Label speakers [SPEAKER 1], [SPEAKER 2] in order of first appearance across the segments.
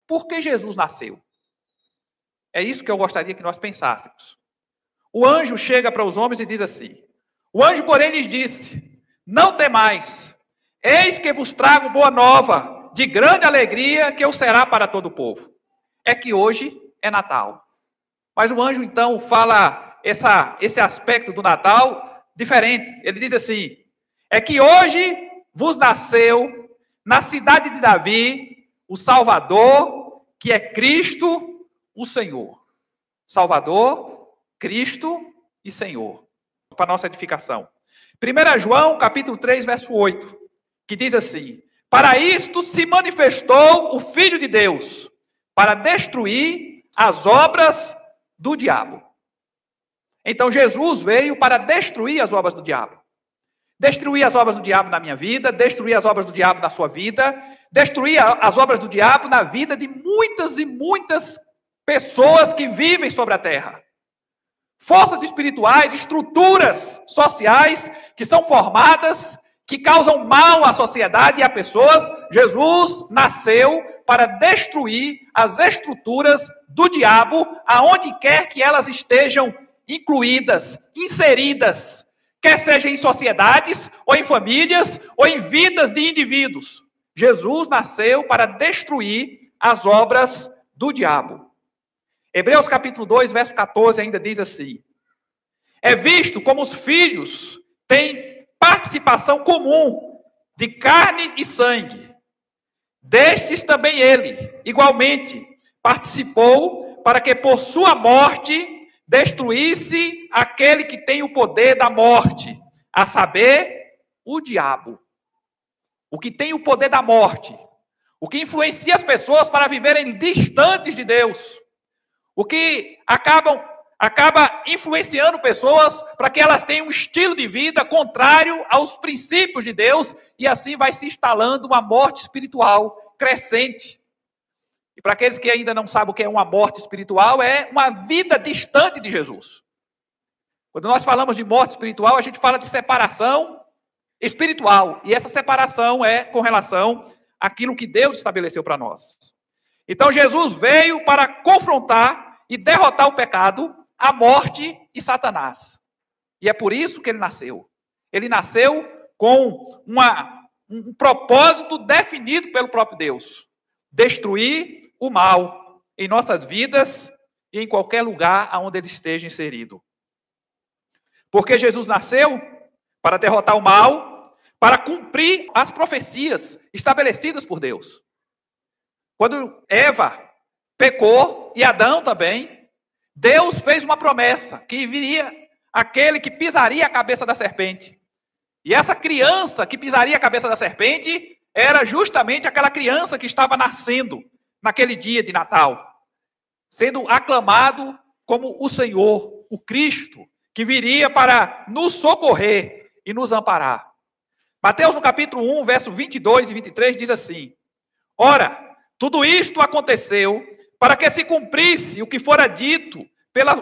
[SPEAKER 1] por que Jesus nasceu? É isso que eu gostaria que nós pensássemos. O anjo chega para os homens e diz assim: o anjo, porém, lhes disse: não temais, eis que vos trago boa nova, de grande alegria, que o será para todo o povo. É que hoje é Natal. Mas o anjo, então, fala esse aspecto do Natal diferente. Ele diz assim: é que hoje vos nasceu, na cidade de Davi, o Salvador, que é Cristo, o Senhor. Salvador, Cristo e Senhor. Para nossa edificação. 1 João, capítulo 3, verso 8, que diz assim: para isto se manifestou o Filho de Deus, para destruir as obras do diabo. Então Jesus veio para destruir as obras do diabo. Destruir as obras do diabo na minha vida, destruir as obras do diabo na sua vida, destruir as obras do diabo na vida de muitas e muitas pessoas que vivem sobre a terra. Forças espirituais, estruturas sociais que são formadas, que causam mal à sociedade e a pessoas. Jesus nasceu para destruir as estruturas do diabo, aonde quer que elas estejam incluídas, inseridas, quer seja em sociedades, ou em famílias, ou em vidas de indivíduos. Jesus nasceu para destruir as obras do diabo. Hebreus capítulo 2, verso 14 ainda diz assim: é visto como os filhos têm participação comum de carne e sangue. Destes também ele, igualmente, participou para que por sua morte destruísse aquele que tem o poder da morte, a saber, o diabo. O que tem o poder da morte, o que influencia as pessoas para viverem distantes de Deus, o que acaba influenciando pessoas para que elas tenham um estilo de vida contrário aos princípios de Deus, e assim vai se instalando uma morte espiritual crescente. E para aqueles que ainda não sabem o que é uma morte espiritual, é uma vida distante de Jesus. Quando nós falamos de morte espiritual, a gente fala de separação espiritual, e essa separação é com relação àquilo que Deus estabeleceu para nós. Então Jesus veio para confrontar e derrotar o pecado, a morte e Satanás. E é por isso que ele nasceu. Ele nasceu com um propósito definido pelo próprio Deus: destruir o mal em nossas vidas e em qualquer lugar onde ele esteja inserido. Porque Jesus nasceu para derrotar o mal, para cumprir as profecias estabelecidas por Deus. Quando Eva pecou, e Adão também, Deus fez uma promessa, que viria aquele que pisaria a cabeça da serpente. E essa criança que pisaria a cabeça da serpente era justamente aquela criança que estava nascendo naquele dia de Natal, sendo aclamado como o Senhor, o Cristo, que viria para nos socorrer e nos amparar. Mateus, no capítulo 1, verso 22 e 23, diz assim: ora, tudo isto aconteceu para que se cumprisse o que fora dito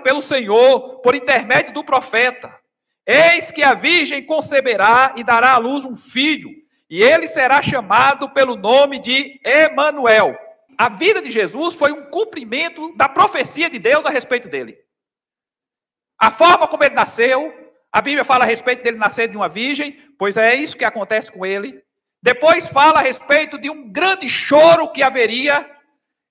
[SPEAKER 1] pelo Senhor por intermédio do profeta: eis que a virgem conceberá e dará à luz um filho, e ele será chamado pelo nome de Emanuel. A vida de Jesus foi um cumprimento da profecia de Deus a respeito dele. A forma como ele nasceu, a Bíblia fala a respeito dele nascer de uma virgem, pois é isso que acontece com ele. Depois fala a respeito de um grande choro que haveria,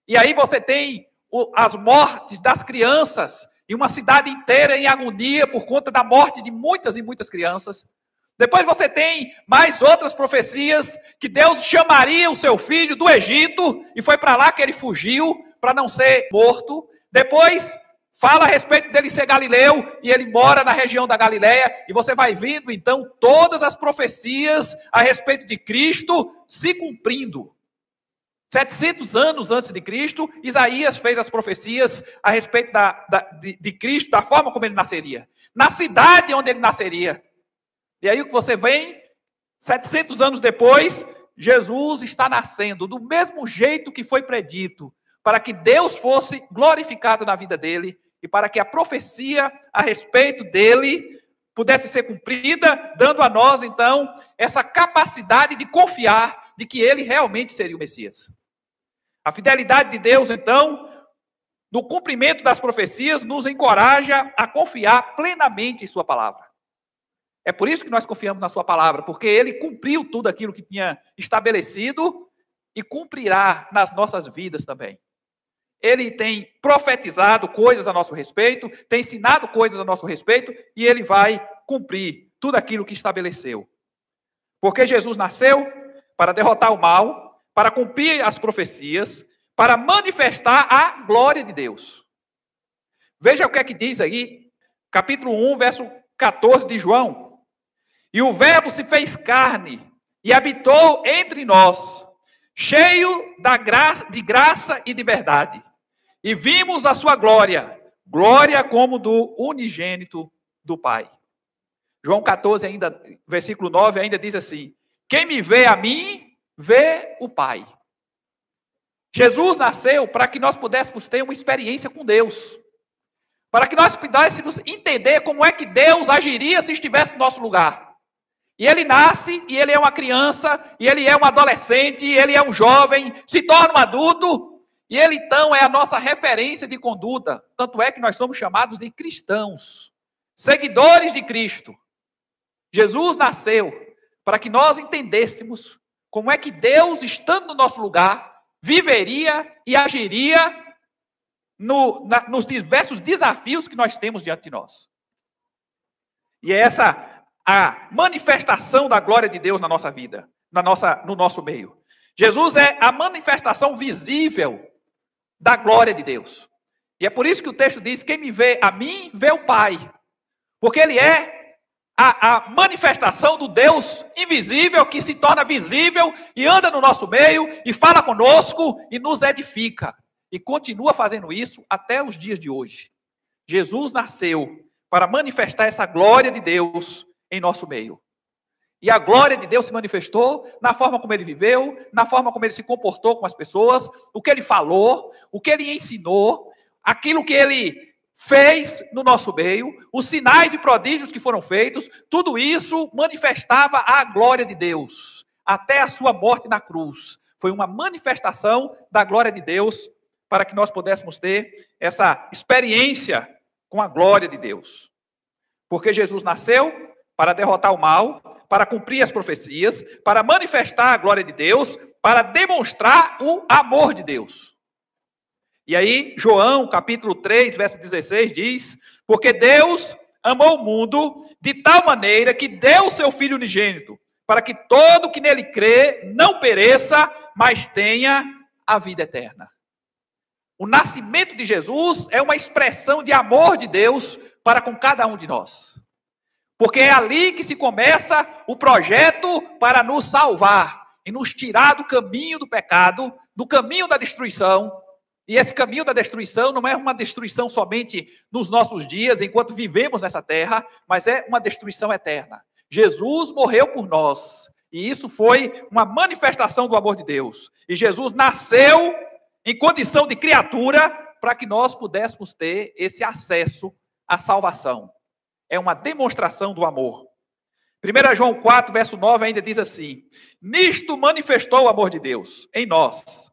[SPEAKER 1] e aí você tem as mortes das crianças, e uma cidade inteira em agonia por conta da morte de muitas e muitas crianças. Depois você tem mais outras profecias, que Deus chamaria o seu filho do Egito, e foi para lá que ele fugiu, para não ser morto. Depois fala a respeito dele ser galileu, e ele mora na região da Galileia, e você vai vendo então todas as profecias a respeito de Cristo se cumprindo. 700 anos antes de Cristo, Isaías fez as profecias a respeito de Cristo, da forma como ele nasceria, na cidade onde ele nasceria. E aí o que você vem, 700 anos depois, Jesus está nascendo do mesmo jeito que foi predito, para que Deus fosse glorificado na vida dele, e para que a profecia a respeito dele pudesse ser cumprida, dando a nós, então, essa capacidade de confiar de que ele realmente seria o Messias. A fidelidade de Deus, então, no cumprimento das profecias, nos encoraja a confiar plenamente em sua palavra. É por isso que nós confiamos na sua palavra, porque ele cumpriu tudo aquilo que tinha estabelecido e cumprirá nas nossas vidas também. Ele tem profetizado coisas a nosso respeito, tem ensinado coisas a nosso respeito, e ele vai cumprir tudo aquilo que estabeleceu. Porque Jesus nasceu para derrotar o mal, para cumprir as profecias, para manifestar a glória de Deus. Veja o que é que diz aí, capítulo 1, verso 14 de João. E o Verbo se fez carne e habitou entre nós, cheio de graça e de verdade. E vimos a sua glória, glória como do unigênito do Pai. João 14, ainda, versículo 9, ainda diz assim: quem me vê a mim, vê o Pai. Jesus nasceu para que nós pudéssemos ter uma experiência com Deus. Para que nós pudéssemos entender como é que Deus agiria se estivesse no nosso lugar. E ele nasce, e ele é uma criança, e ele é um adolescente, e ele é um jovem, se torna um adulto, e ele então é a nossa referência de conduta. Tanto é que nós somos chamados de cristãos, seguidores de Cristo. Jesus nasceu para que nós entendêssemos como é que Deus, estando no nosso lugar, viveria e agiria nos diversos desafios que nós temos diante de nós. E é essa a manifestação da glória de Deus na nossa vida, no nosso meio. Jesus é a manifestação visível da glória de Deus. E é por isso que o texto diz: quem me vê a mim, vê o Pai. Porque ele é a manifestação do Deus invisível que se torna visível e anda no nosso meio e fala conosco e nos edifica. E continua fazendo isso até os dias de hoje. Jesus nasceu para manifestar essa glória de Deus em nosso meio. E a glória de Deus se manifestou na forma como ele viveu, na forma como ele se comportou com as pessoas, o que ele falou, o que ele ensinou, aquilo que ele fez no nosso meio, os sinais e prodígios que foram feitos, tudo isso manifestava a glória de Deus, até a sua morte na cruz. Foi uma manifestação da glória de Deus para que nós pudéssemos ter essa experiência com a glória de Deus. Porque Jesus nasceu para derrotar o mal, para cumprir as profecias, para manifestar a glória de Deus, para demonstrar o amor de Deus. E aí, João, capítulo 3, verso 16, diz: porque Deus amou o mundo de tal maneira que deu o seu Filho unigênito, para que todo que nele crê não pereça, mas tenha a vida eterna. O nascimento de Jesus é uma expressão de amor de Deus para com cada um de nós. Porque é ali que se começa o projeto para nos salvar e nos tirar do caminho do pecado, do caminho da destruição. E esse caminho da destruição não é uma destruição somente nos nossos dias, enquanto vivemos nessa terra, mas é uma destruição eterna. Jesus morreu por nós, e isso foi uma manifestação do amor de Deus. E Jesus nasceu em condição de criatura para que nós pudéssemos ter esse acesso à salvação. É uma demonstração do amor. 1 João 4, verso 9 ainda diz assim: nisto manifestou o amor de Deus em nós,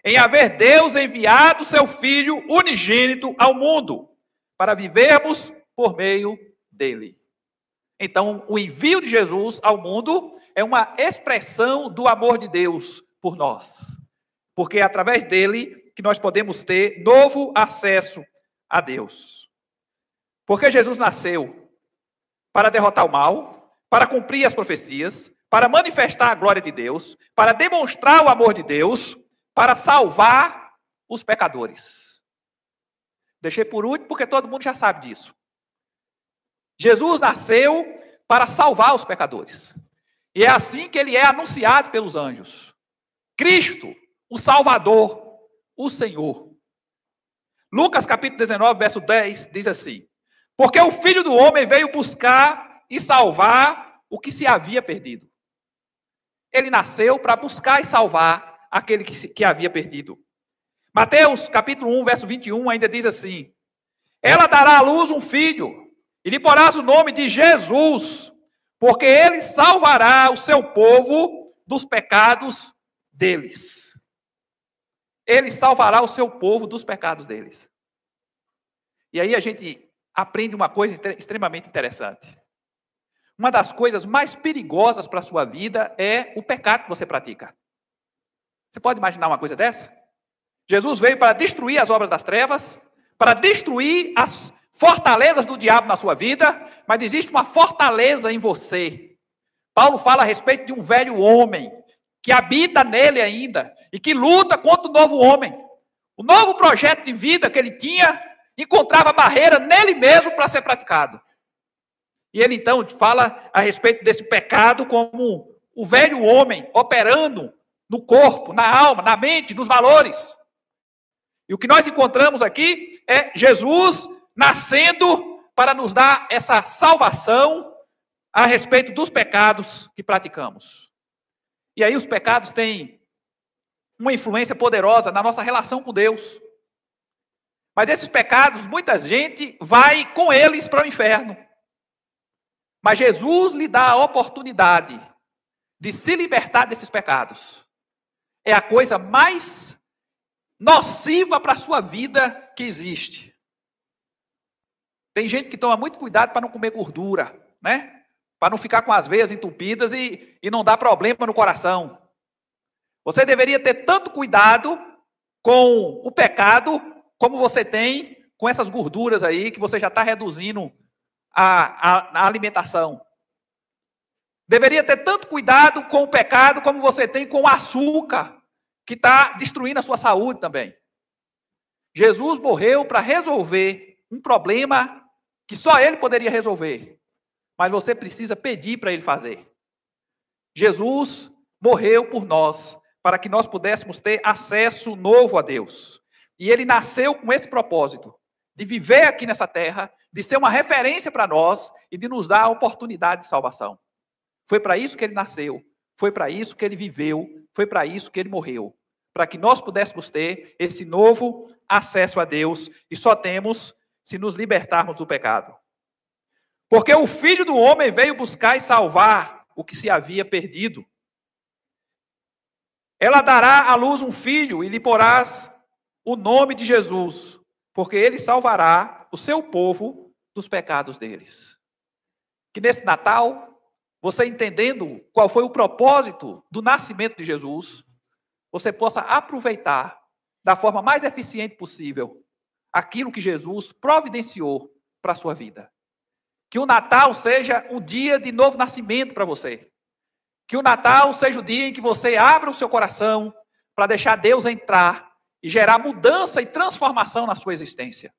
[SPEAKER 1] em haver Deus enviado seu Filho unigênito ao mundo, para vivermos por meio dele. Então, o envio de Jesus ao mundo é uma expressão do amor de Deus por nós. Porque é através dele que nós podemos ter novo acesso a Deus. Porque Jesus nasceu para derrotar o mal, para cumprir as profecias, para manifestar a glória de Deus, para demonstrar o amor de Deus, para salvar os pecadores. Deixei por último porque todo mundo já sabe disso. Jesus nasceu para salvar os pecadores. E é assim que ele é anunciado pelos anjos. Cristo, o Salvador, o Senhor. Lucas capítulo 19, verso 10, diz assim: porque o Filho do Homem veio buscar e salvar o que se havia perdido. Ele nasceu para buscar e salvar aquele que havia perdido. Mateus capítulo 1, verso 21 ainda diz assim: ela dará à luz um filho, e lhe porás o nome de Jesus, porque ele salvará o seu povo dos pecados deles. Ele salvará o seu povo dos pecados deles. E aí a gente aprende uma coisa extremamente interessante. Uma das coisas mais perigosas para a sua vida é o pecado que você pratica. Você pode imaginar uma coisa dessa? Jesus veio para destruir as obras das trevas, para destruir as fortalezas do diabo na sua vida, mas existe uma fortaleza em você. Paulo fala a respeito de um velho homem que habita nele ainda e que luta contra o novo homem. O novo projeto de vida que ele tinha encontrava barreira nele mesmo para ser praticado. E ele então fala a respeito desse pecado como o velho homem operando no corpo, na alma, na mente, nos valores. E o que nós encontramos aqui é Jesus nascendo para nos dar essa salvação a respeito dos pecados que praticamos. E aí os pecados têm uma influência poderosa na nossa relação com Deus. Mas esses pecados, muita gente vai com eles para o inferno. Mas Jesus lhe dá a oportunidade de se libertar desses pecados. É a coisa mais nociva para a sua vida que existe. Tem gente que toma muito cuidado para não comer gordura, né? Para não ficar com as veias entupidas e não dar problema no coração. Você deveria ter tanto cuidado com o pecado como você tem com essas gorduras aí que você já está reduzindo a alimentação. Deveria ter tanto cuidado com o pecado como você tem com o açúcar, que está destruindo a sua saúde também. Jesus morreu para resolver um problema que só ele poderia resolver, mas você precisa pedir para ele fazer. Jesus morreu por nós, para que nós pudéssemos ter acesso novo a Deus. E ele nasceu com esse propósito, de viver aqui nessa terra, de ser uma referência para nós e de nos dar a oportunidade de salvação. Foi para isso que ele nasceu, foi para isso que ele viveu, foi para isso que ele morreu. Para que nós pudéssemos ter esse novo acesso a Deus, e só temos se nos libertarmos do pecado. Porque o Filho do Homem veio buscar e salvar o que se havia perdido. Ela dará à luz um filho e lhe porás o nome de Jesus, porque ele salvará o seu povo dos pecados deles. Que nesse Natal, você entendendo qual foi o propósito do nascimento de Jesus, você possa aproveitar da forma mais eficiente possível aquilo que Jesus providenciou para a sua vida. Que o Natal seja um dia de novo nascimento para você. Que o Natal seja o dia em que você abra o seu coração para deixar Deus entrar e gerar mudança e transformação na sua existência.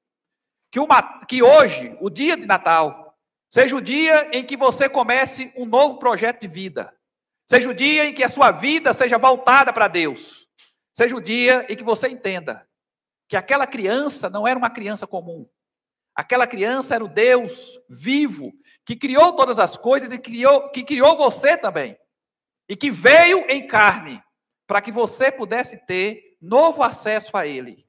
[SPEAKER 1] Que hoje, o dia de Natal, seja o dia em que você comece um novo projeto de vida. Seja o dia em que a sua vida seja voltada para Deus. Seja o dia em que você entenda que aquela criança não era uma criança comum. Aquela criança era o Deus vivo, que criou todas as coisas e que criou você também. E que veio em carne para que você pudesse ter novo acesso a Ele.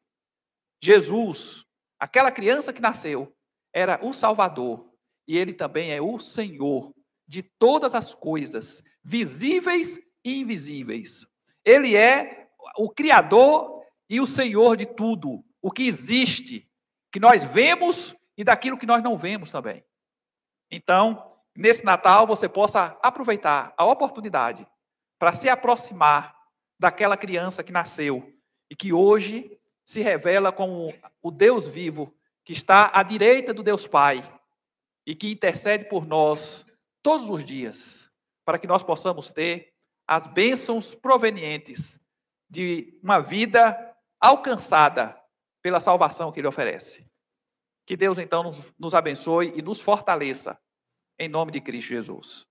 [SPEAKER 1] Jesus, aquela criança que nasceu, era o Salvador. E Ele também é o Senhor de todas as coisas, visíveis e invisíveis. Ele é o Criador e o Senhor de tudo, o que existe, que nós vemos e daquilo que nós não vemos também. Então, nesse Natal, você possa aproveitar a oportunidade para se aproximar daquela criança que nasceu e que hoje se revela como o Deus vivo, que está à direita do Deus Pai e que intercede por nós todos os dias, para que nós possamos ter as bênçãos provenientes de uma vida alcançada pela salvação que Ele oferece. Que Deus, então, nos abençoe e nos fortaleça, em nome de Cristo Jesus.